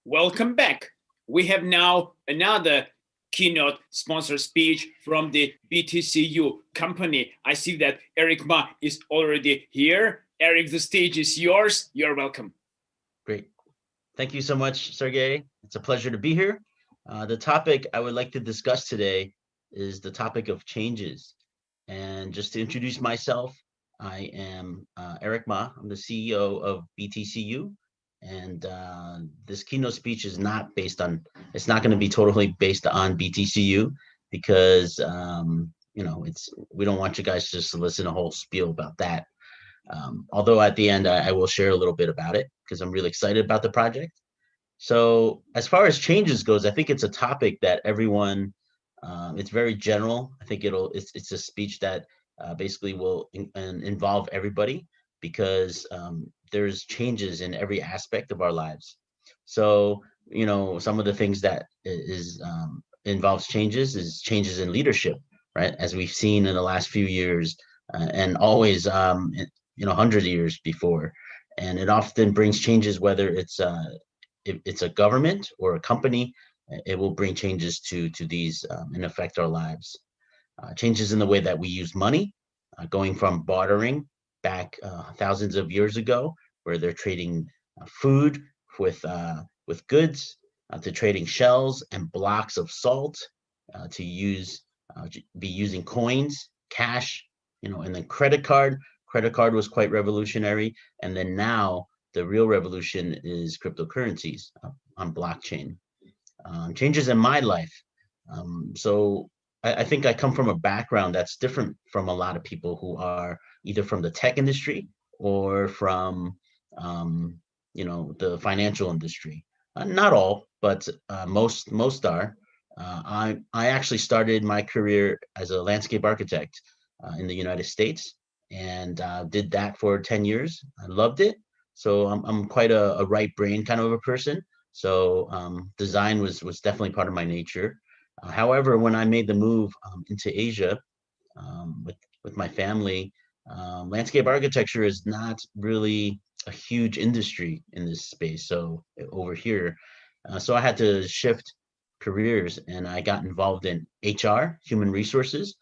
Welcome back. We have now another keynote sponsor speech from the BTCU company. I see that Eric Ma is already here. Eric, the stage is yours. You're welcome. Great. Thank you so much, Sergey. It's a pleasure to be here. The topic I would like to discuss today is the topic of changes. And just to introduce myself, I am Eric Ma. I'm the CEO of BTCU. And this keynote speech is not based on, it's not going to be totally based on BTCU because, we don't want you guys just to listen a whole spiel about that. Although at the end, I will share a little bit about it because I'm really excited about the project. So as far as changes goes, I think it's a topic that everyone, it's very general. I think it's a speech that basically will involve everybody because there's changes in every aspect of our lives. So, some of the things that involves changes is changes in leadership, right? As we've seen in the last few years and always, 100 years before. And it often brings changes, whether if it's a government or a company, it will bring changes to these and affect our lives. Changes in the way that we use money, going from bartering back thousands of years ago, where they're trading food with goods, to trading shells and blocks of salt, to be using coins, cash, and then credit card. Credit card was quite revolutionary, and then now the real revolution is cryptocurrencies on blockchain. Changes in my life. So I think I come from a background that's different from a lot of people who are either from the tech industry or from, the financial industry. Not all, but most are. I actually started my career as a landscape architect in the United States and did that for 10 years. I loved it. So I'm quite a right brain kind of a person. So design was definitely part of my nature. However, when I made the move into Asia with my family, landscape architecture is not really a huge industry in this space. So over here, so I had to shift careers and I got involved in HR, human resources,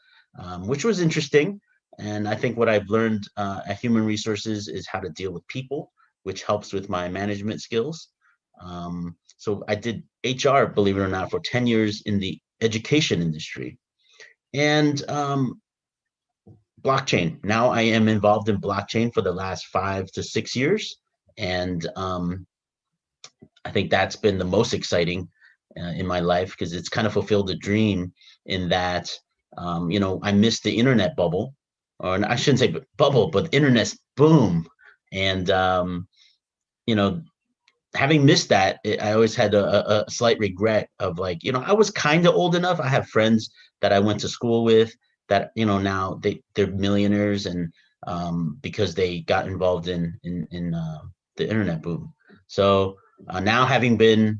which was interesting. And I think what I've learned at human resources is how to deal with people, which helps with my management skills. So I did HR, believe it or not, for 10 years in the education industry. And blockchain. Now I am involved in blockchain for the last 5 to 6 years. And I think that's been the most exciting in my life because it's kind of fulfilled a dream in that, I missed the internet bubble, or I shouldn't say bubble, but internet's boom. And, having missed that, I always had a slight regret of like, I was kind of old enough. I have friends that I went to school with that, now they're millionaires and because they got involved in the internet boom. So now being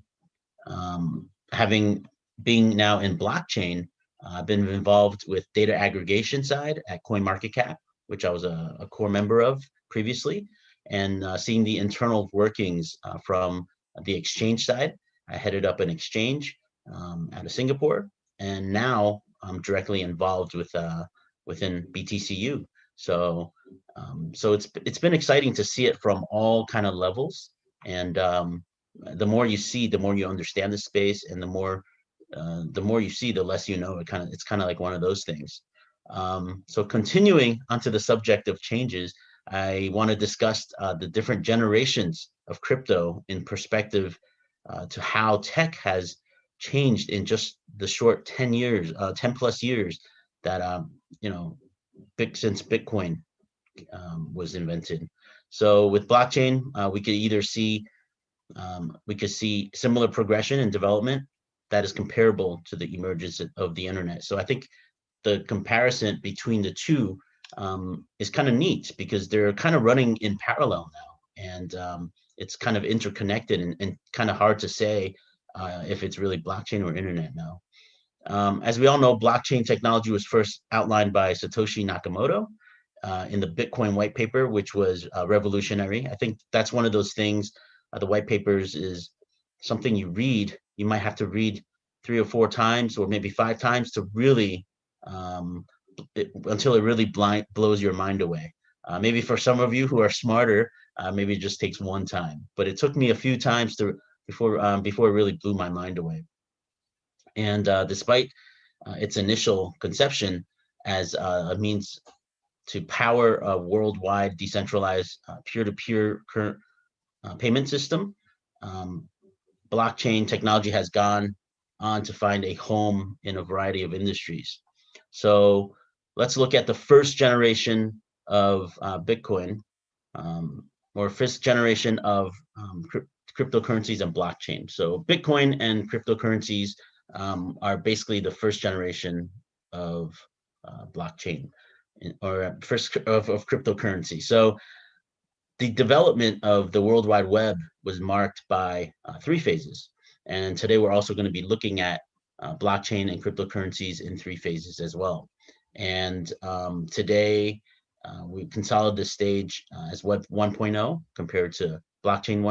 now in blockchain, I've been involved with data aggregation side at CoinMarketCap, which I was a core member of previously, and seeing the internal workings from the exchange side. I headed up an exchange out of Singapore, and now I'm directly involved within BTCU. So it's been exciting to see it from all kind of levels, and the more you see, the more you understand the space, and the more you see, the less you know. It's kind of like one of those things. So continuing onto the subject of changes, I want to discuss the different generations of crypto in perspective to how tech has changed in just the short 10 years, 10 plus years that, since Bitcoin was invented. So with blockchain, we could see similar progression and development that is comparable to the emergence of the internet. So I think the comparison between the two is kind of neat because they're kind of running in parallel now, and it's kind of interconnected and kind of hard to say if it's really blockchain or internet now. As we all know, blockchain technology was first outlined by Satoshi Nakamoto in the Bitcoin white paper, which was revolutionary. I think that's one of those things. The white papers is something you read, you might have to read 3 or 4 times or maybe 5 times to really until it really blows your mind away. Maybe for some of you who are smarter, maybe it just takes 1 time, but it took me a few times before it really blew my mind away. And despite its initial conception as a means to power a worldwide decentralized peer-to-peer current payment system, blockchain technology has gone on to find a home in a variety of industries. So let's look at the first generation of Bitcoin, or first generation of cryptocurrencies and blockchain. So Bitcoin and cryptocurrencies are basically the first generation of blockchain or first of cryptocurrency. So the development of the World Wide Web was marked by 3 phases. And today we're also going to be looking at blockchain and cryptocurrencies in 3 phases as well. And today we consolidate the stage as Web 1.0 compared to blockchain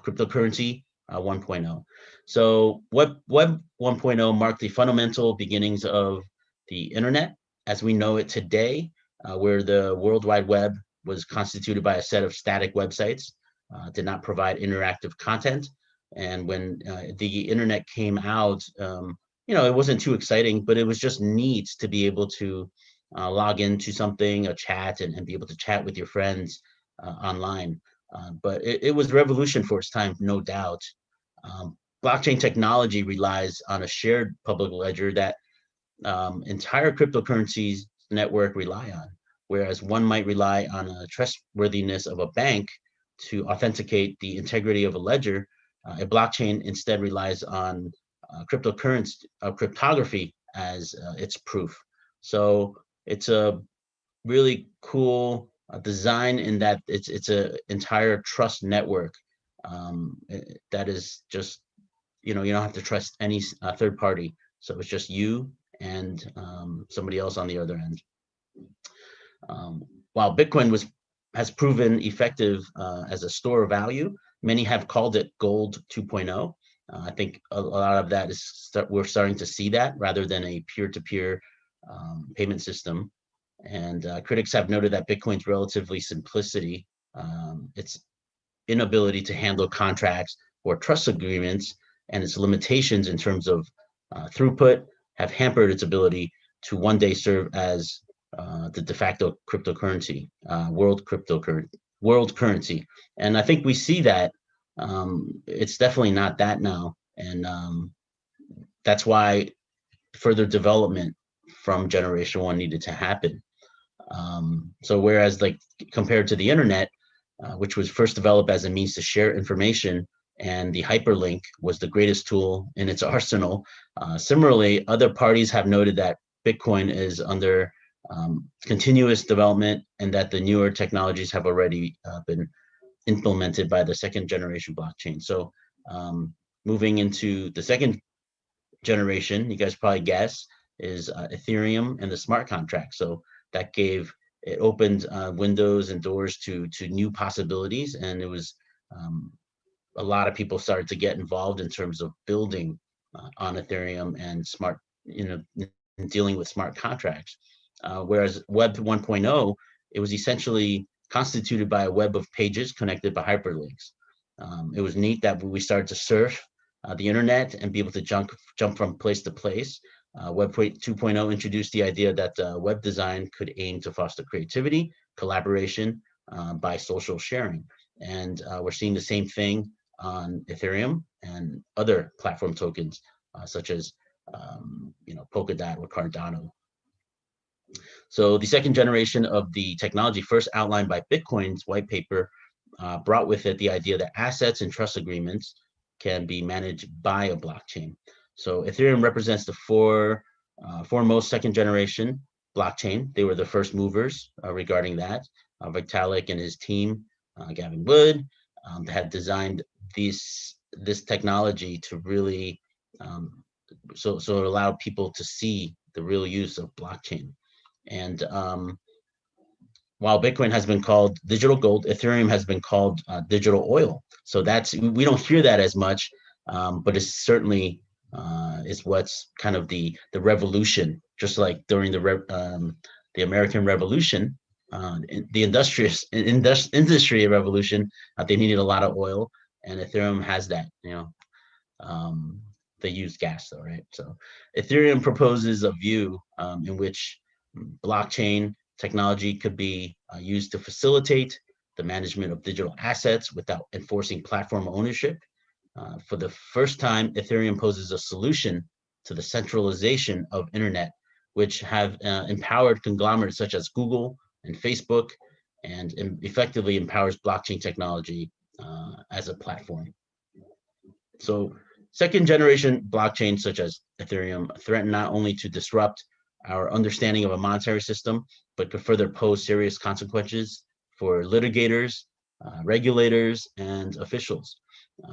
cryptocurrency 1.0. So Web 1.0 marked the fundamental beginnings of the internet as we know it today, where the World Wide Web was constituted by a set of static websites, did not provide interactive content. And when the internet came out, it wasn't too exciting, but it was just neat to be able to log into something, a chat, and be able to chat with your friends online. But it was revolution for its time, no doubt. Blockchain technology relies on a shared public ledger that entire cryptocurrencies network rely on, whereas one might rely on a trustworthiness of a bank to authenticate the integrity of a ledger. A blockchain instead relies on cryptography as its proof. So it's a really cool design in that it's a entire trust network that is just, you don't have to trust any third party. So it's just you and somebody else on the other end. While Bitcoin has proven effective as a store of value, many have called it gold 2.0. I think a lot of that is we're starting to see that rather than a peer-to-peer payment system. And critics have noted that Bitcoin's relatively simplicity, its inability to handle contracts or trust agreements, and its limitations in terms of throughput have hampered its ability to one day serve as the de facto cryptocurrency, world currency. And I think we see that it's definitely not that now. And that's why further development from generation 1 needed to happen. So whereas like compared to the internet, which was first developed as a means to share information, and the hyperlink was the greatest tool in its arsenal. Similarly, other parties have noted that Bitcoin is under continuous development and that the newer technologies have already been implemented by the second generation blockchain. So moving into the second generation, you guys probably guess, is Ethereum and the smart contract. So that it opened windows and doors to new possibilities, and it was a lot of people started to get involved in terms of building on Ethereum and smart, dealing with smart contracts. Whereas Web 1.0, it was essentially constituted by a web of pages connected by hyperlinks. It was neat that we started to surf the internet and be able to jump from place to place. Web 2.0 introduced the idea that web design could aim to foster creativity, collaboration by social sharing. And we're seeing the same thing on Ethereum and other platform tokens, such as Polkadot or Cardano. So the second generation of the technology, first outlined by Bitcoin's white paper, brought with it the idea that assets and trust agreements can be managed by a blockchain. So Ethereum represents the foremost second generation blockchain. They were the first movers regarding that. Vitalik and his team, Gavin Wood, had designed this technology to really so it allowed people to see the real use of blockchain. And while Bitcoin has been called digital gold, Ethereum has been called digital oil. So we don't hear that as much, but it's certainly is what's kind of the revolution, just like during the American Revolution, the industry revolution, they needed a lot of oil, and Ethereum has that. They use gas though, right? So Ethereum proposes a view in which blockchain technology could be used to facilitate the management of digital assets without enforcing platform ownership. For the first time, Ethereum poses a solution to the centralization of internet, which have empowered conglomerates such as Google and Facebook, and effectively empowers blockchain technology as a platform. So second generation blockchains such as Ethereum threaten not only to disrupt our understanding of a monetary system, but could further pose serious consequences for litigators, regulators, and officials.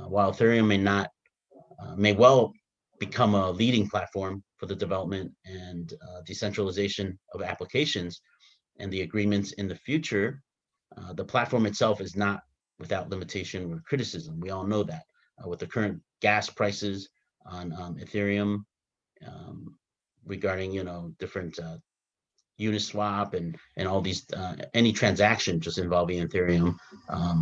While Ethereum may well become a leading platform for the development and decentralization of applications and the agreements in the future, the platform itself is not without limitation or criticism. We all know that. With the current gas prices on Ethereum, regarding different Uniswap and all these any transaction just involving Ethereum.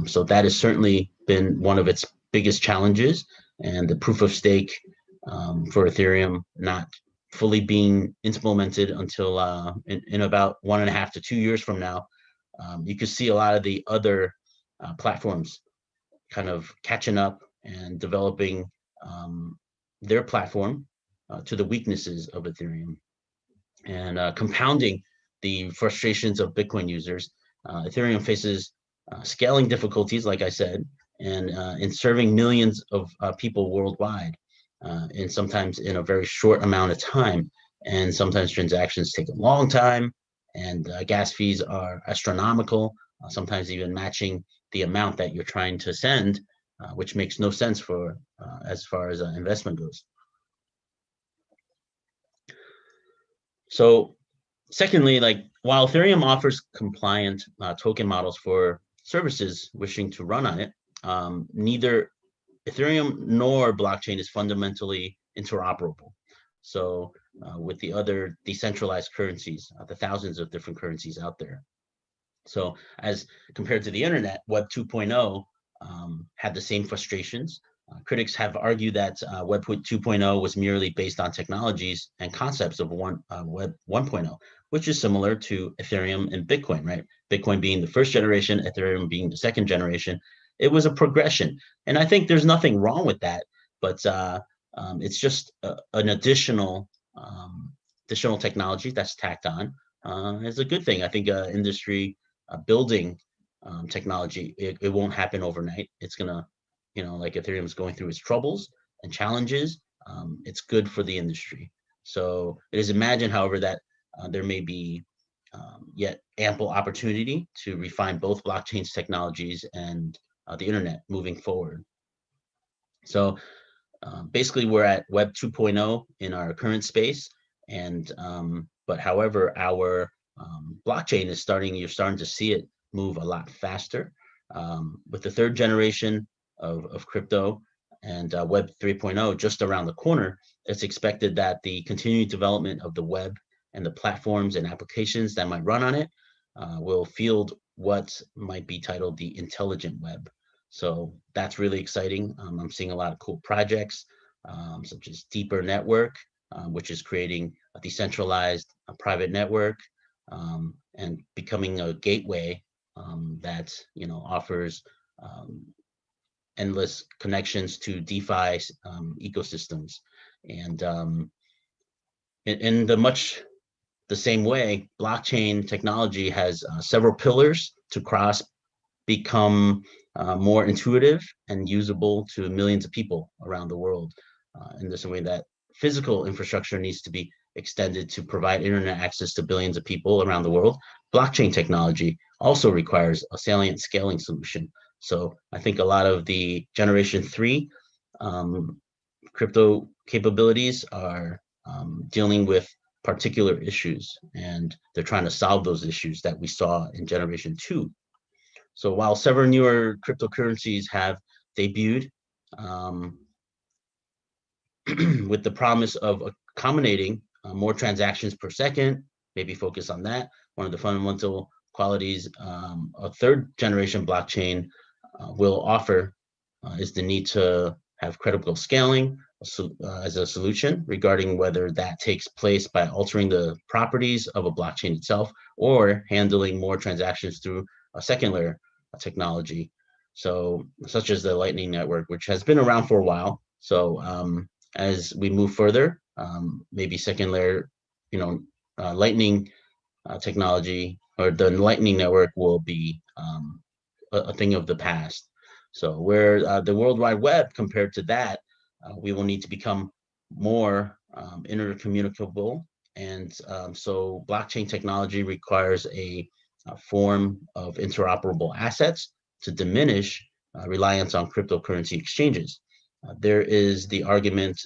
So that has certainly been one of its biggest challenges, and the proof of stake for Ethereum not fully being implemented until in about 1.5 to 2 years from now. You can see a lot of the other platforms kind of catching up and developing their platform to the weaknesses of Ethereum, and compounding the frustrations of Bitcoin users. Ethereum faces scaling difficulties, like I said, and in serving millions of people worldwide, and sometimes in a very short amount of time. And sometimes transactions take a long time, and gas fees are astronomical, sometimes even matching the amount that you're trying to send, which makes no sense for as far as investment goes. So secondly, like while Ethereum offers compliant token models for services wishing to run on it, neither Ethereum nor blockchain is fundamentally interoperable. So with the other decentralized currencies, the thousands of different currencies out there. So as compared to the internet, Web 2.0 had the same frustrations. Critics have argued that Web 2.0 was merely based on technologies and concepts of Web 1.0, which is similar to Ethereum and Bitcoin, right? Bitcoin being the first generation, Ethereum being the second generation. It was a progression. And I think there's nothing wrong with that, but it's just an additional technology that's tacked on. It's a good thing. I think industry building technology, it won't happen overnight. It's gonna, like Ethereum is going through its troubles and challenges. It's good for the industry. So it is imagined, however, that there may be yet ample opportunity to refine both blockchain's technologies and the internet moving forward. So basically, we're at Web 2.0 in our current space, and but however, our blockchain is you're starting to see it move a lot faster. With the third generation of crypto and Web 3.0 just around the corner, it's expected that the continued development of the web and the platforms and applications that might run on it will field what might be titled the intelligent web. So that's really exciting. I'm seeing a lot of cool projects, such as Deeper Network, which is creating a decentralized private network and becoming a gateway that offers endless connections to DeFi ecosystems. And in the same way, blockchain technology has several pillars to become more intuitive and usable to millions of people around the world. In this way that physical infrastructure needs to be extended to provide internet access to billions of people around the world, blockchain technology also requires a salient scaling solution. So I think a lot of the Generation 3 crypto capabilities are dealing with particular issues, and they're trying to solve those issues that we saw in generation 2. So while several newer cryptocurrencies have debuted with the promise of accommodating more transactions per second, maybe focus on that. One of the fundamental qualities a third generation blockchain will offer is the need to have credible scaling as a solution, regarding whether that takes place by altering the properties of a blockchain itself or handling more transactions through a second layer technology. So such as the Lightning Network, which has been around for a while. So as we move further, maybe second layer, Lightning technology or the Lightning Network will be a thing of the past. So where the World Wide Web, compared to that, we will need to become more intercommunicable. And so blockchain technology requires a form of interoperable assets to diminish reliance on cryptocurrency exchanges. There is the argument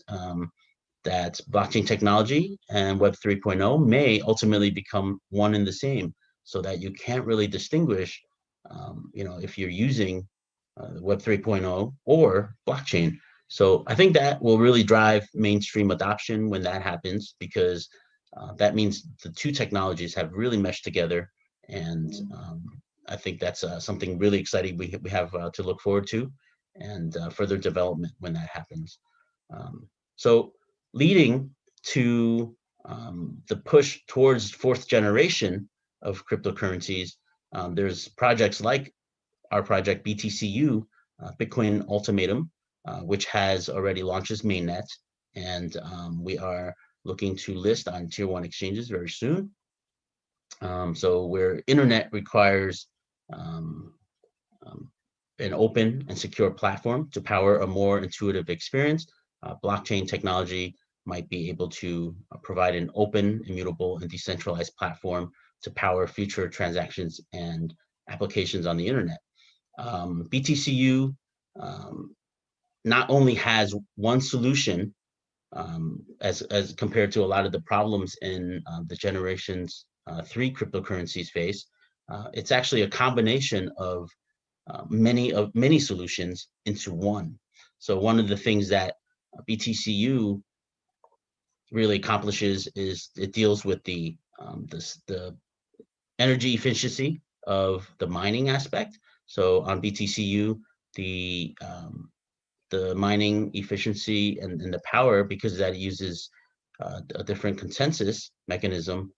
that blockchain technology and Web 3.0 may ultimately become one and the same, so that you can't really distinguish, if you're using Web 3.0 or blockchain. So I think that will really drive mainstream adoption when that happens, because that means the two technologies have really meshed together. And I think that's something really exciting we have to look forward to, and further development when that happens. So leading to the push towards fourth generation of cryptocurrencies, there's projects like our project BTCU, Bitcoin Ultimatum, which has already launched its mainnet, and we are looking to list on tier 1 exchanges very soon. So where internet requires an open and secure platform to power a more intuitive experience, blockchain technology might be able to provide an open, immutable, and decentralized platform to power future transactions and applications on the internet. BTCU not only has one solution as compared to a lot of the problems in the generations 3 cryptocurrencies face. It's actually a combination of many solutions into one. So one of the things that BTCU really accomplishes is it deals with the energy efficiency of the mining aspect. So on BTCU, the mining efficiency and the power, because that uses a different consensus mechanism,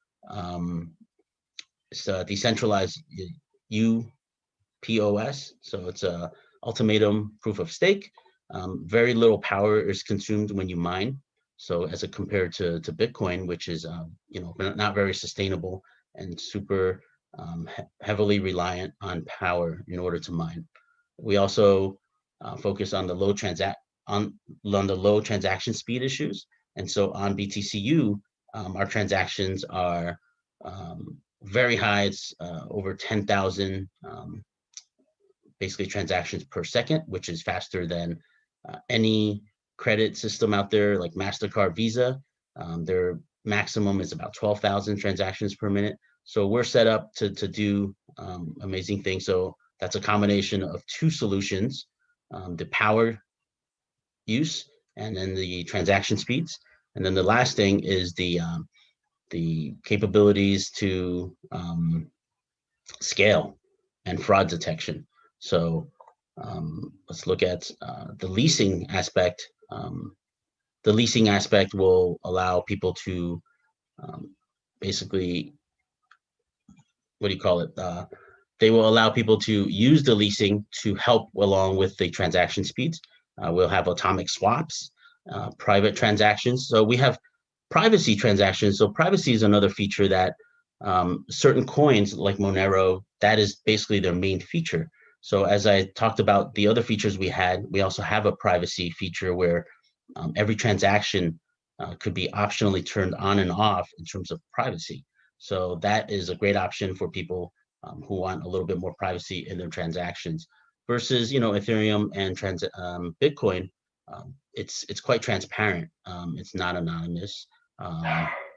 it's a decentralized UPOS. So it's a ultimatum proof of stake. Very little power is consumed when you mine. So as compared to Bitcoin, which is not very sustainable and super heavily reliant on power in order to mine. We also focus on the low transaction speed issues, and so on BTCU, our transactions are very high. It's over 10,000 basically transactions per second, which is faster than any credit system out there, like MasterCard, Visa. Their maximum is about 12,000 transactions per minute. So we're set up to do amazing things. So that's a combination of two solutions, the power use and then the transaction speeds. And then the last thing is the capabilities to scale and fraud detection. So let's look at the leasing aspect. The leasing aspect will allow people to basically, they will allow people to use the leasing to help along with the transaction speeds. We'll have atomic swaps, private transactions. So we have privacy transactions. So privacy is another feature that certain coins like Monero, that is basically their main feature. So as I talked about the other features we had, we also have a privacy feature where every transaction could be optionally turned on and off in terms of privacy. So that is a great option for people who want a little bit more privacy in their transactions. Versus, Ethereum and Bitcoin, it's quite transparent. It's not anonymous.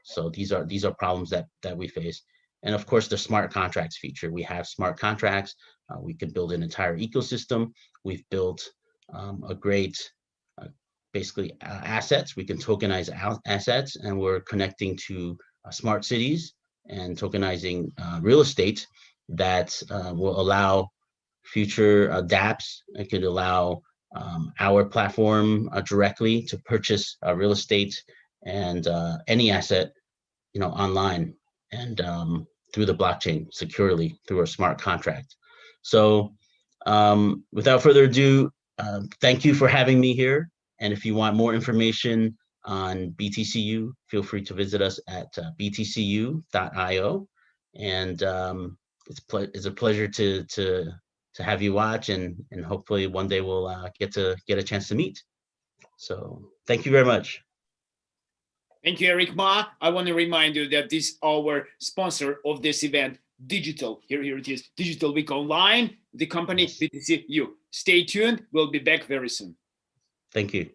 So these are problems that we face. And of course, the smart contracts feature. We have smart contracts. We can build an entire ecosystem. We've built a great, basically assets. We can tokenize assets, and we're connecting to smart cities and tokenizing real estate that will allow future dApps. It could allow our platform directly to purchase real estate and any asset, online and through the blockchain securely through a smart contract. So without further ado, thank you for having me here. And if you want more information on BTCU, feel free to visit us at BTCU.io. And it's a pleasure to have you watch, and hopefully one day we'll get a chance to meet. So thank you very much. Thank you, Eric Ma. I want to remind you that this is our sponsor of this event, here it is, Digital Week Online, the company BTCU. Stay tuned. We'll be back very soon. Thank you.